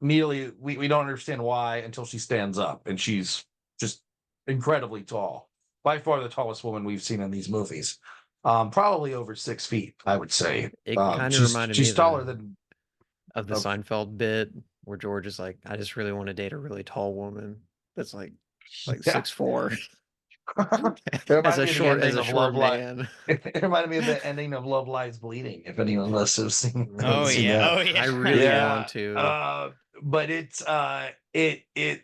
immediately we don't understand why until she stands up, and she's just incredibly tall. By far the tallest woman we've seen in these movies. Probably over 6 feet, I would say. It kind of reminded me she's of taller the than Seinfeld bit where George is like, I just really want to date a really tall woman that's like Yeah. 6'4". It as reminded a me of the short ending of Love man. It reminded me of the ending of Love Lies Bleeding, if anyone else has seen. Oh seen yeah. that. Oh yeah. I really Yeah, want to. But it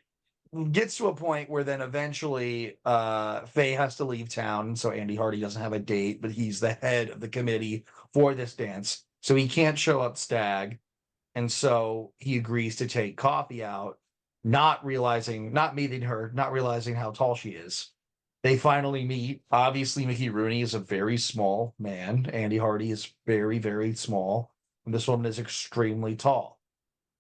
gets to a point where then eventually Faye has to leave town, so Andy Hardy doesn't have a date, but he's the head of the committee for this dance, so he can't show up Stag, and so he agrees to take Coffee out, not meeting her, not realizing how tall she is. They finally meet. Obviously, Mickey Rooney is a very small man. Andy Hardy is very, very small. And this woman is extremely tall.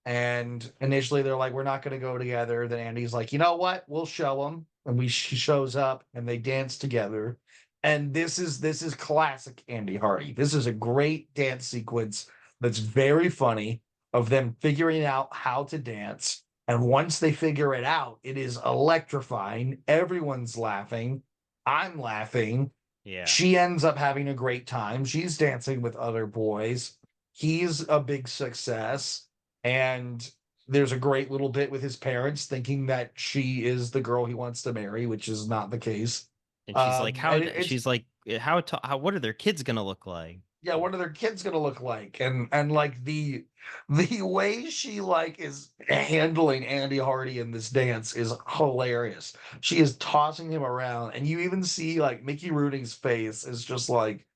And initially, they're like, we're not going to go together. Then Andy's like, you know what? We'll show them. And she shows up and they dance together. And this is classic Andy Hardy. This is a great dance sequence that's very funny, of them figuring out how to dance. And once they figure it out, it is electrifying. Everyone's laughing. I'm laughing. Yeah. She ends up having a great time. She's dancing with other boys. He's a big success. And there's a great little bit with his parents thinking that she is the girl he wants to marry, which is not the case. And she's like, how? and it's- She's like, how? What are their kids gonna look like? yeah, what are their kids gonna look like? And like the way she like is handling Andy Hardy in this dance is hilarious. She is tossing him around, and you even see like Mickey Rooney's face is just like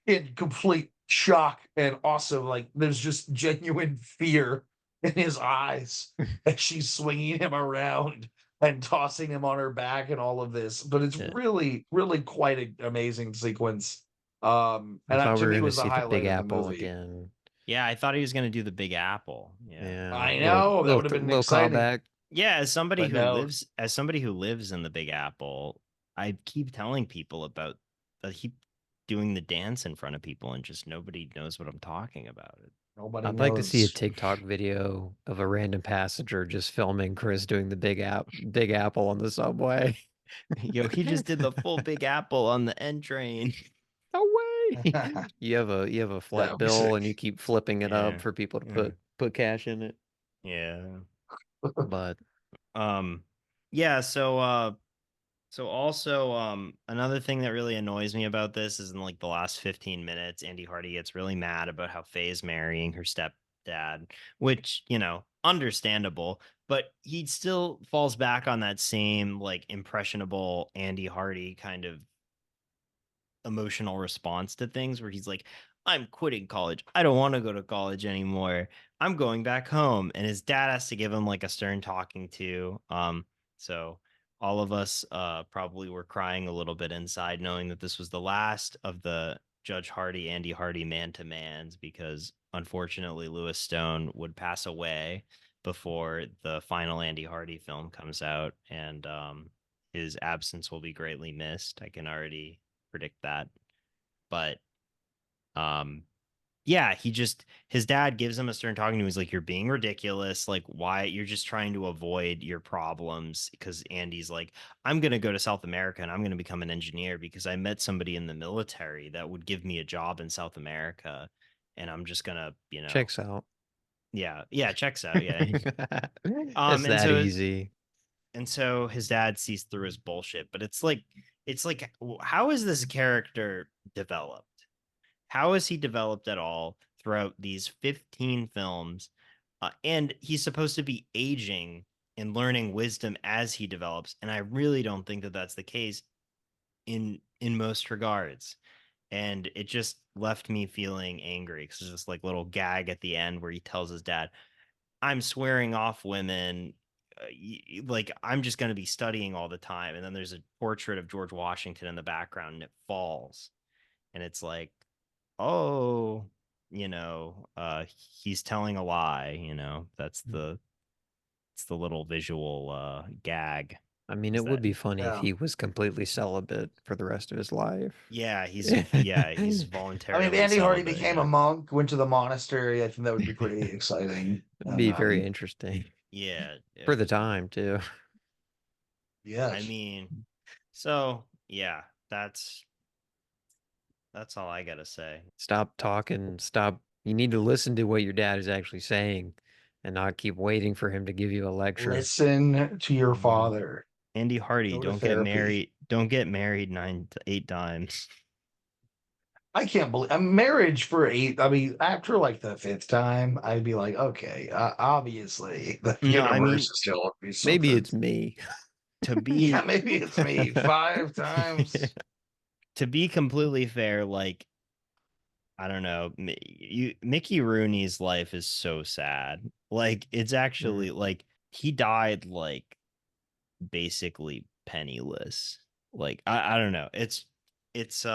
in complete shock, and also like there's just genuine fear in his eyes as she's swinging him around and tossing him on her back and all of this. But it's Yeah. really, really quite an amazing sequence. I And thought we to were me going to was the see the highlight Big of the Apple movie. again. Yeah, I thought he was gonna do the Big Apple. Yeah. I know, that would have been little exciting. callback. Yeah, as somebody But who no. lives in the Big Apple, I keep telling people about I keep doing the dance in front of people, and just nobody knows what I'm talking about. Nobody I'd like to see a knows. TikTok video of a random passenger just filming Chris doing the Big Apple on the subway. Yo, he just did the full Big Apple on the N train. No way. You have a That flat would be bill sick. and you keep flipping it Yeah. up for people to put cash in it. Yeah. But Yeah, so also another thing that really annoys me about this is in like the last 15 minutes, Andy Hardy gets really mad about how Faye's marrying her stepdad, which, understandable, but he still falls back on that same like impressionable Andy Hardy kind of emotional response to things where he's like, I'm quitting college. I don't want to go to college anymore. I'm going back home. And his dad has to give him like a stern talking to. So all of us probably were crying a little bit inside, knowing that this was the last of the Judge Hardy, Andy Hardy man-to-mans, because unfortunately Lewis Stone would pass away before the final Andy Hardy film comes out, and his absence will be greatly missed. I can already predict that. But yeah, his dad gives him a stern talking to. He's like, you're being ridiculous. Like, why? You're just trying to avoid your problems. Because Andy's like, I'm going to go to South America and I'm going to become an engineer because I met somebody in the military that would give me a job in South America. And I'm just going to, checks out. Yeah. Yeah. Checks out. Yeah. It's that easy. And so his dad sees through his bullshit. But it's like, how is this character developed? How is he developed at all throughout these 15 films? And he's supposed to be aging and learning wisdom as he develops. And I really don't think that that's the case in most regards. and it just left me feeling angry because there's this like little gag at the end where he tells his dad, I'm swearing off women. Like I'm just going to be studying all the time. And then there's a portrait of George Washington in the background and it falls. And it's like, oh, he's telling a lie, that's it's the little visual gag. I mean, Is it would that be funny if Yeah. he was completely celibate for the rest of his life. yeah, he's I voluntarily mean, if Andy Hardy celibate, became yeah. a monk, went to the monastery, I think that would be pretty exciting. It'd be And, very interesting Yeah, for the time too. yes. I mean, so yeah, that's all I gotta say. Stop talking. Stop. You need to listen to what your dad is actually saying, and not keep waiting for him to give you a lecture. Listen to your father. Andy Hardy, Go to don't get therapy. married. Don't get married 9 to 8 times. I can't believe a marriage for 8. I mean, after like the 5th time, I'd be like, okay, obviously the No, I mean, universe is still up to Maybe something. it's me. To be Yeah, maybe it's me 5 times. to be completely fair, like I don't know, Mickey Rooney's life is so sad. Like it's actually like he died like basically penniless. Like I don't know. It's just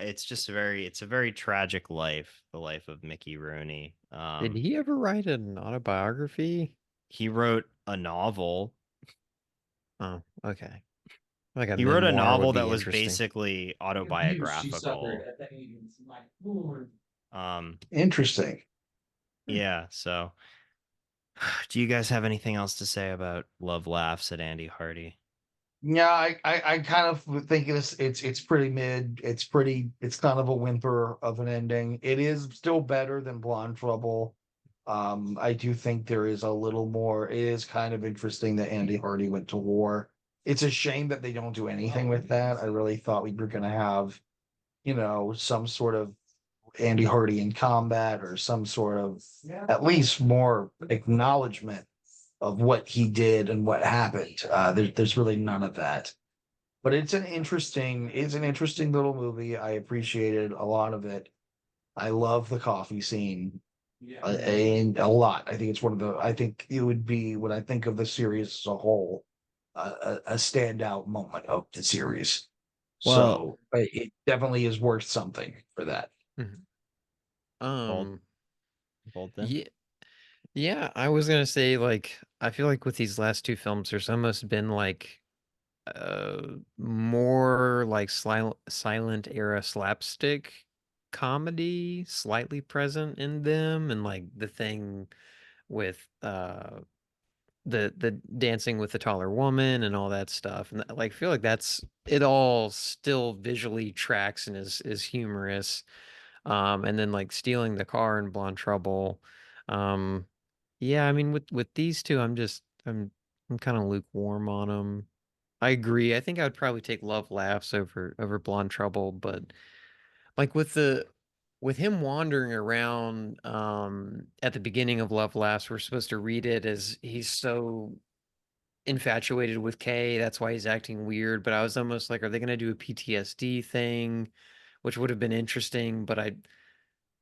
it's a very tragic life, the life of Mickey Rooney. Did he ever write an autobiography? He wrote a novel. Oh, okay. Like He wrote a memoir would novel be that was interesting. basically autobiographical. Interesting. Yeah, so do you guys have anything else to say about Love Laughs at Andy Hardy? Yeah, I kind of think it's pretty mid. It's kind of a whimper of an ending. It is still better than Blonde Trouble. I do think there is a little more. It is kind of interesting that Andy Hardy went to war. It's a shame that they don't do anything with that. I really thought we were gonna have, some sort of Andy Hardy in combat or some sort of at least more acknowledgement of what he did and what happened. There's really none of that. But it's an interesting little movie. I appreciated a lot of it. I love the coffee scene and a lot. I think it's I think it would be when I think of the series as a whole, a standout moment of the series. Well- So it definitely is worth something for that. Bolton? Yeah, yeah. I was gonna say, like, I feel like with these last two films, there's almost been like, more like silent era slapstick comedy slightly present in them, and like the thing with the dancing with the taller woman and all that stuff, and like I feel like that's it all still visually tracks and is humorous. And then like stealing the car in Blonde Trouble. Yeah, I mean with these two, I'm kind of lukewarm on them. I agree. I think I would probably take Love Laughs over Blonde Trouble, but like with him wandering around at the beginning of Love Laughs, we're supposed to read it as he's so infatuated with Kay, that's why he's acting weird. But I was almost like, are they gonna do a PTSD thing? Which would have been interesting, but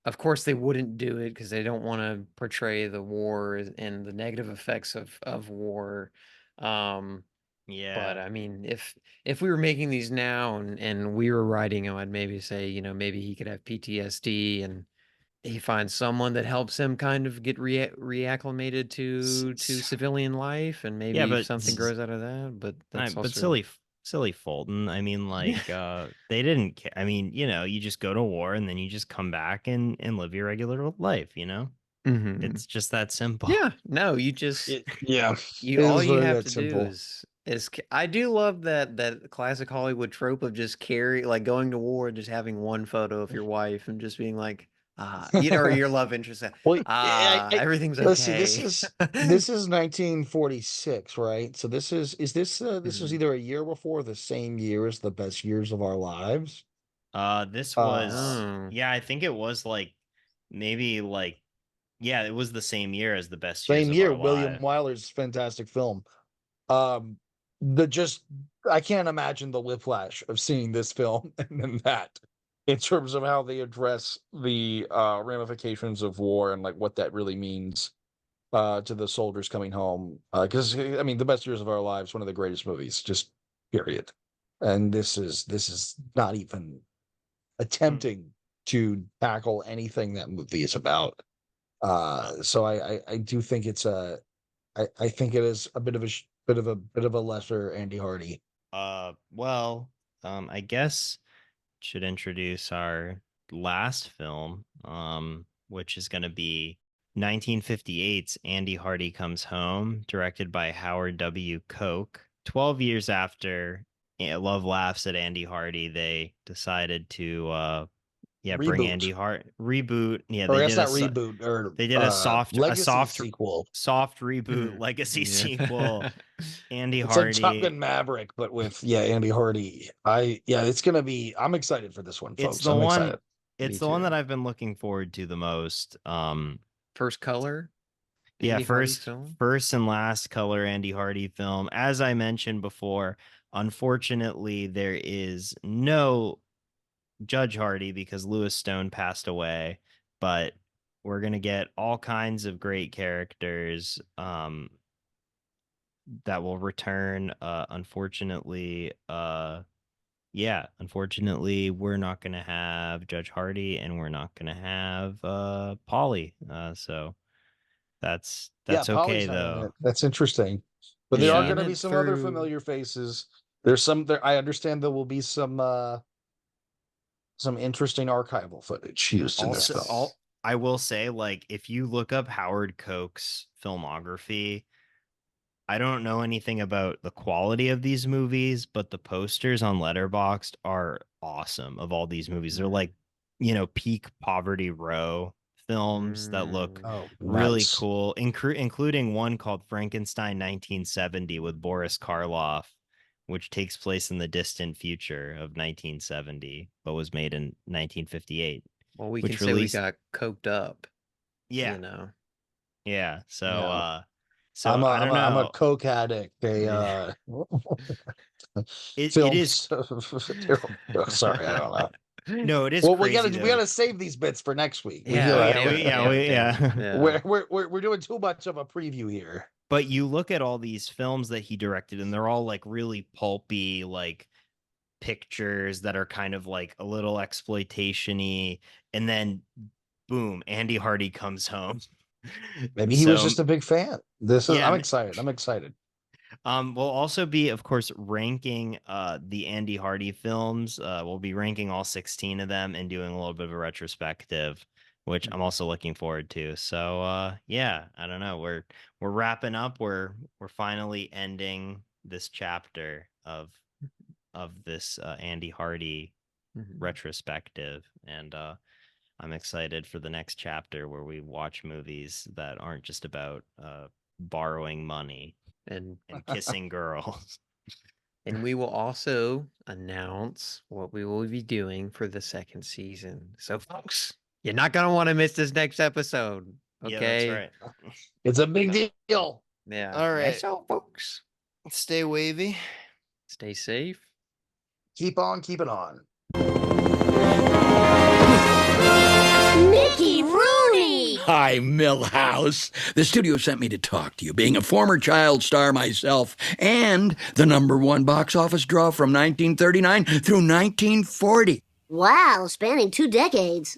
of course they wouldn't do it because they don't want to portray the war and the negative effects of war. Yeah. But I mean, if we were making these now and we were writing them, I'd maybe say, maybe he could have PTSD and he finds someone that helps him kind of get reacclimated to civilian life, and maybe Yeah, but something grows out of that. But that's but also silly Fulton. I mean, like, they didn't I mean, you just go to war and then you just come back and live your regular life, Mhm. It's just that simple. Yeah, no, you just Yeah. all you have to do is I do love that classic Hollywood trope of just like going to war and just having one photo of your wife and just being like, or your love interest. Well, Everything's okay. let's see. This is 1946, right? So this is this was either a year before or the same year as The Best Years of Our Lives. This was Oh. yeah, I think it was like maybe like yeah, it was the same year as The Best Years Same of year, Our William Lives. Wyler's fantastic film. I can't imagine the whiplash of seeing this film and then that. in terms of how they address the ramifications of war and like what that really means to the soldiers coming home. Because I mean, The Best Years of Our Lives, one of the greatest movies, just period. And this is not even attempting to tackle anything that movie is about. So I do think it's I think it is a bit of a lesser Andy Hardy. Well, I guess should introduce our last film, which is going to be 1958's Andy Hardy Comes Home, directed by Howard W. Koch. 12 years after Love Laughs at Andy Hardy, they decided to bring Reboot. Andy Hardy reboot. Yeah, Or I they guess did not reboot, or they did a soft legacy sequel. soft reboot legacy sequel. Andy It's like Hardy. Top Gun Maverick, but with Andy Hardy. It's gonna be. I'm excited for this one, folks. It's the I'm one. excited. It's Me the one too. that I've been looking forward to the most. First color. Yeah, Andy Hardy film? first and last color Andy Hardy film. As I mentioned before, unfortunately, there is no Judge Hardy because Lewis Stone passed away, but we're gonna get all kinds of great characters that will return. Unfortunately, we're not gonna have Judge Hardy, and we're not gonna have Polly. So that's okay Polly's not in though. it. That's interesting. But there Yeah. are going to Shannon be some other through- familiar faces. There's some there. I understand there will be some interesting archival footage used in this film. I will say, like, if you look up Howard Koch's filmography, I don't know anything about the quality of these movies, but the posters on Letterboxd are awesome of all these movies. They're like, peak Poverty Row films that look Oh, really nice. cool, including one called Frankenstein 1970 with Boris Karloff, which takes place in the distant future of 1970, but was made in 1958. Well, we which can say we released- got coked up. Yeah, You know. yeah. So, Yeah. so I'm I don't know. a coke addict. Yeah. It films- is Sorry, I don't know. no, it is. Well, crazy, we gotta save these bits for next week. Yeah, yeah. We're doing too much of a preview here. But you look at all these films that he directed, and they're all like really pulpy, like pictures that are kind of like a little exploitation-y, and then boom, Andy Hardy Comes Home. Maybe he was So, just a big fan. Yeah, I'm excited. I'm excited. we'll also be, of course, ranking the Andy Hardy films. We'll be ranking all 16 of them and doing a little bit of a retrospective, which I'm also looking forward to. So I don't know. We're wrapping up. We're finally ending this chapter of this Andy Hardy retrospective, and I'm excited for the next chapter where we watch movies that aren't just about borrowing money And kissing girls. and we will also announce what we will be doing for the second season. So, folks, you're not gonna want to miss this next episode. Okay. Yeah, that's right. It's a big deal. Yeah. All right. So, folks, Stay wavy. stay safe. Keep on keeping on. Mickey Rooney! Hi, Millhouse. The studio sent me to talk to you, being a former child star myself and the #1 box office draw from 1939 through 1940. Wow, spanning 2 decades.